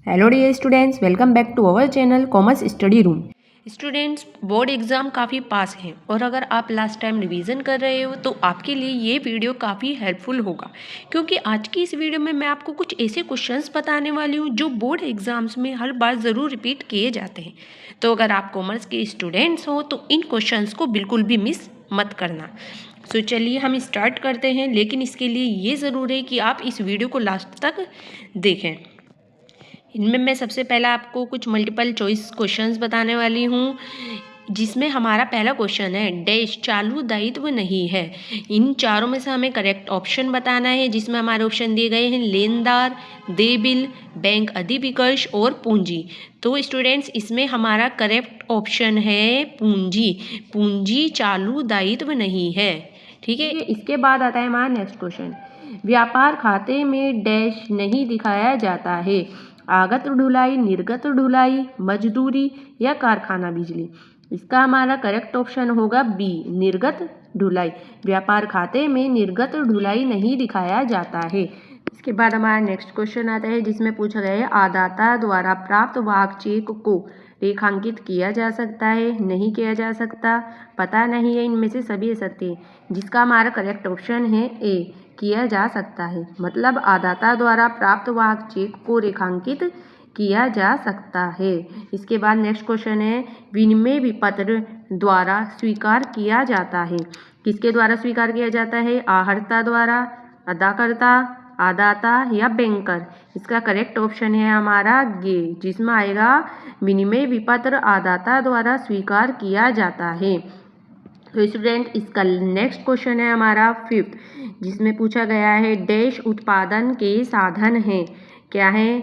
Hello dear students, welcome back to our channel commerce study room. Students, board exam काफ़ी पास हैं और अगर आप लास्ट टाइम रिवीजन कर रहे हो तो आपके लिए ये वीडियो काफ़ी हेल्पफुल होगा, क्योंकि आज की इस वीडियो में मैं आपको कुछ ऐसे क्वेश्चंस बताने वाली हूँ जो बोर्ड एग्ज़ाम्स में हर बार ज़रूर रिपीट किए जाते हैं। तो अगर आप कॉमर्स के स्टूडेंट्स हो तो इन क्वेश्चंस को बिल्कुल भी मिस मत करना। सो चलिए हम स्टार्ट करते हैं, लेकिन इसके लिए ये ज़रूर है कि आप इस वीडियो को लास्ट तक देखें। इनमें मैं सबसे पहला आपको कुछ मल्टीपल चॉइस क्वेश्चंस बताने वाली हूँ, जिसमें हमारा पहला क्वेश्चन है डैश चालू दायित्व नहीं है। इन चारों में से हमें करेक्ट ऑप्शन बताना है, जिसमें हमारे ऑप्शन दिए गए हैं लेनदार, देय बिल, बैंक अधिविकर्ष और पूंजी। तो स्टूडेंट्स, इसमें हमारा करेक्ट ऑप्शन है पूंजी। पूंजी चालू दायित्व नहीं है। ठीक है, इसके बाद आता है हमारा नेक्स्ट क्वेश्चन। व्यापार खाते में डैश नहीं दिखाया जाता है। आगत ढुलाई, निर्गत ढुलाई, मजदूरी या कारखाना बिजली। इसका हमारा करेक्ट ऑप्शन होगा बी, निर्गत ढुलाई। व्यापार खाते में निर्गत ढुलाई नहीं दिखाया जाता है। इसके बाद हमारा नेक्स्ट क्वेश्चन आता है, जिसमें पूछा गया है आदाता द्वारा प्राप्त वाहक चेक को रेखांकित किया जा सकता है, नहीं किया जा सकता, पता नहीं है, इनमें से सभी सत्य है। जिसका हमारा करेक्ट ऑप्शन है ए, किया जा सकता है। मतलब आदाता द्वारा प्राप्त वाहक चेक को रेखांकित किया जा सकता है। इसके बाद नेक्स्ट क्वेश्चन है विनिमय विपत्र द्वारा स्वीकार किया जाता है। किसके द्वारा स्वीकार किया जाता है? आहर्ता द्वारा, अदाकर्ता, आदाता या बैंकर। इसका करेक्ट ऑप्शन है हमारा गे, जिसमें आएगा विनिमय विपत्र आदाता द्वारा स्वीकार किया जाता है। तो स्टूडेंट, इसका नेक्स्ट क्वेश्चन है हमारा फिफ्थ, जिसमें पूछा गया है डैश उत्पादन के साधन हैं। क्या है?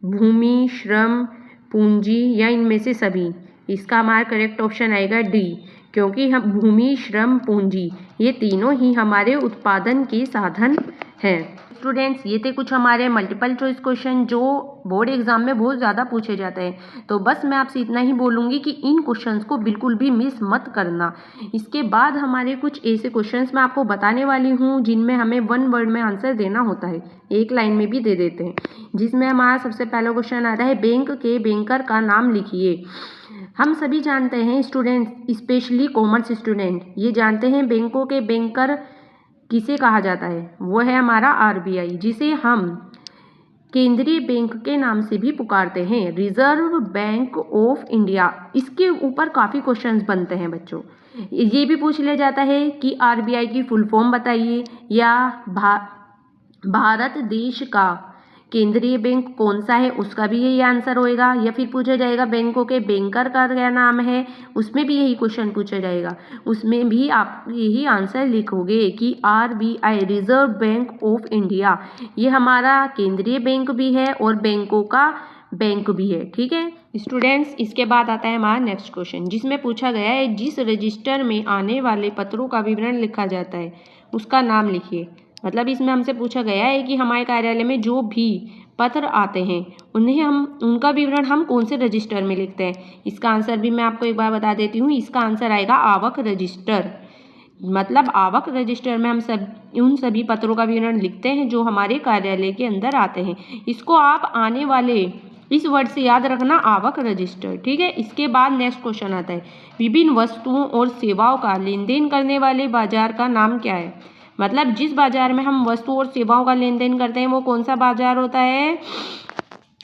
भूमि, श्रम, पूंजी या इनमें से सभी। इसका हमारा करेक्ट ऑप्शन आएगा डी, क्योंकि हम भूमि, श्रम, पूंजी ये तीनों ही हमारे उत्पादन के साधन हैं। स्टूडेंट्स, ये थे कुछ हमारे मल्टीपल चॉइस क्वेश्चन जो बोर्ड एग्जाम में बहुत ज़्यादा पूछे जाते हैं। तो बस मैं आपसे इतना ही बोलूँगी कि इन क्वेश्चंस को बिल्कुल भी मिस मत करना। इसके बाद हमारे कुछ ऐसे क्वेश्चंस मैं आपको बताने वाली हूँ जिनमें हमें वन वर्ड में आंसर देना होता है, एक लाइन में भी दे देते हैं। जिसमें हमारा सबसे पहला क्वेश्चन आता है बैंक के बैंकर का नाम लिखिए। हम सभी जानते हैं स्टूडेंट्स, स्पेशली कॉमर्स स्टूडेंट ये जानते हैं बैंकों के बैंकर किसे कहा जाता है। वो है हमारा आरबीआई, जिसे हम केंद्रीय बैंक के नाम से भी पुकारते हैं, रिजर्व बैंक ऑफ इंडिया। इसके ऊपर काफ़ी क्वेश्चंस बनते हैं बच्चों। ये भी पूछ लिया जाता है कि आरबीआई की फुल फॉर्म बताइए, या भारत देश का केंद्रीय बैंक कौन सा है, उसका भी यही आंसर होएगा। या फिर पूछा जाएगा बैंकों के बैंकर का क्या नाम है, उसमें भी यही क्वेश्चन पूछा जाएगा। उसमें भी आप यही आंसर लिखोगे कि RBI, reserve bank of India, ये हमारा केंद्रीय बैंक भी है और बैंकों का बैंक भी है। ठीक है स्टूडेंट्स, इसके बाद आता है हमारा नेक्स्ट क्वेश्चन, जिसमें पूछा गया है जिस रजिस्टर में आने वाले पत्रों का विवरण लिखा जाता है उसका नाम लिखिए। मतलब इसमें हमसे पूछा गया है कि हमारे कार्यालय में जो भी पत्र आते हैं उनका विवरण हम कौन से रजिस्टर में लिखते हैं। इसका आंसर भी मैं आपको एक बार बता देती हूँ। इसका आंसर आएगा आवक रजिस्टर। मतलब आवक रजिस्टर में हम उन सभी पत्रों का विवरण लिखते हैं जो हमारे कार्यालय के अंदर आते हैं। इसको आप आने वाले इस वर्ड से याद रखना, आवक रजिस्टर। ठीक है, इसके बाद नेक्स्ट क्वेश्चन आता है विभिन्न वस्तुओं और सेवाओं का लेन देन करने वाले बाजार का नाम क्या है। मतलब जिस बाजार में हम वस्तुओं और सेवाओं का लेन देन करते हैं वो कौन सा बाजार होता है।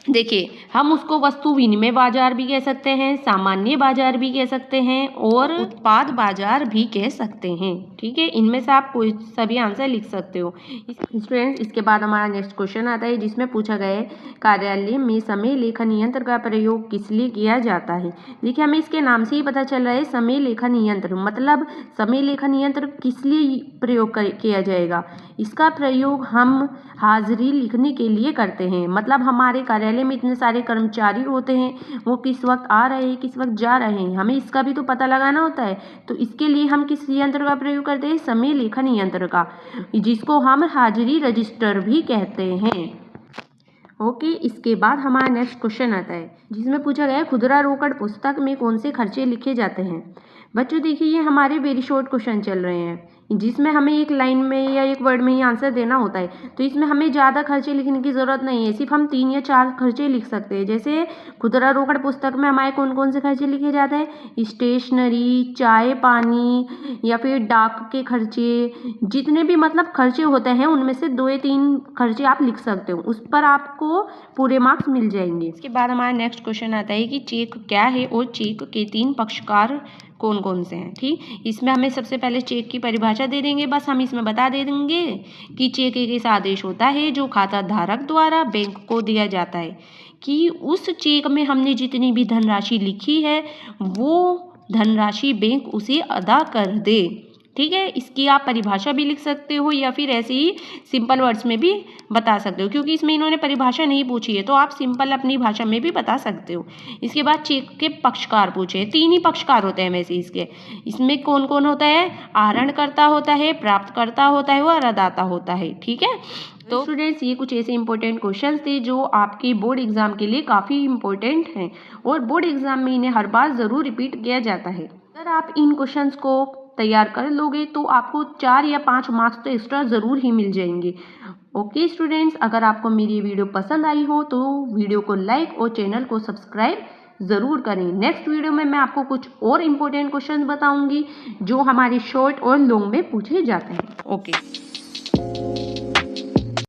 देखिए, हम उसको वस्तु विनिमय बाजार भी कह सकते हैं, सामान्य बाजार भी कह सकते हैं और उत्पाद बाजार भी कह सकते हैं। ठीक है, इनमें से आप कोई सभी आंसर लिख सकते हो। स्टूडेंट्स, इसके बाद हमारा नेक्स्ट क्वेश्चन आता है, जिसमें पूछा गया है कार्यालय में समय लेखन यंत्र का प्रयोग किस लिए किया जाता है। देखिए, हमें इसके नाम से ही पता चल रहा है समय लेखन यंत्र। मतलब समय लेखन यंत्र किस लिए प्रयोग किया जाएगा। इसका प्रयोग हम हाजिरी लिखने के लिए करते हैं। मतलब हमारे कार्यालय में इतने सारे कर्मचारी होते हैं, वो किस वक्त आ रहे हैं, किस वक्त जा रहे हैं, हमें इसका भी तो पता लगाना होता है। तो इसके लिए हम किस यंत्र का प्रयोग करते हैं? समय लेखन यंत्र का, जिसको हम हाजिरी रजिस्टर भी कहते हैं। ओके, इसके बाद हमारा नेक्स्ट क्वेश्चन आता है, जिसमें पूछा गया है खुदरा रोकड़ पुस्तक में कौन से खर्चे लिखे जाते हैं। बच्चों देखिए, ये हमारे वेरी शॉर्ट क्वेश्चन चल रहे हैं। जिसमें हमें एक लाइन में या एक वर्ड में ही आंसर देना होता है। तो इसमें हमें ज़्यादा खर्चे लिखने की ज़रूरत नहीं है, सिर्फ हम 3 या 4 खर्चे लिख सकते हैं। जैसे खुदरा रोकड़ पुस्तक में हमारे कौन कौन से खर्चे लिखे जाते हैं, स्टेशनरी, चाय पानी या फिर डाक के खर्चे, जितने भी मतलब खर्चे होते हैं उनमें से 2 या 3 खर्चे आप लिख सकते हो, उस पर आपको पूरे मार्क्स मिल जाएंगे। इसके बाद हमारा नेक्स्ट क्वेश्चन आता है कि चेक क्या है और चेक के 3 पक्षकार कौन कौन से हैं। ठीक, इसमें हमें सबसे पहले चेक की परिभाषा दे देंगे। बस हम इसमें बता दे देंगे कि चेक एक ऐसा आदेश होता है जो खाता धारक द्वारा बैंक को दिया जाता है कि उस चेक में हमने जितनी भी धनराशि लिखी है वो धनराशि बैंक उसे अदा कर दे। ठीक है, इसकी आप परिभाषा भी लिख सकते हो या फिर ऐसे ही सिंपल वर्ड्स में भी बता सकते हो, क्योंकि इसमें इन्होंने परिभाषा नहीं पूछी है तो आप सिंपल अपनी भाषा में भी बता सकते हो। इसके बाद चेक के पक्षकार पूछे, 3 ही पक्षकार होते हैं वैसे इसके। इसमें कौन कौन होता है, आहरणकर्ता होता है, प्राप्तकर्ता होता है और ऋणदाता होता है। ठीक है, तो स्टूडेंट्स ये कुछ ऐसे इंपॉर्टेंट क्वेश्चंस थे जो आपके बोर्ड एग्जाम के लिए काफ़ी इंपॉर्टेंट हैं और बोर्ड एग्जाम में इन्हें हर बार ज़रूर रिपीट किया जाता है। अगर आप इन क्वेश्चंस को तैयार कर लोगे तो आपको 4 या 5 मार्क्स तो एक्स्ट्रा ज़रूर ही मिल जाएंगे। ओके स्टूडेंट्स, अगर आपको मेरी वीडियो पसंद आई हो तो वीडियो को लाइक और चैनल को सब्सक्राइब ज़रूर करें। नेक्स्ट वीडियो में मैं आपको कुछ और इम्पोर्टेंट क्वेश्चन बताऊंगी जो हमारे शॉर्ट और लॉन्ग में पूछे जाते हैं। ओके।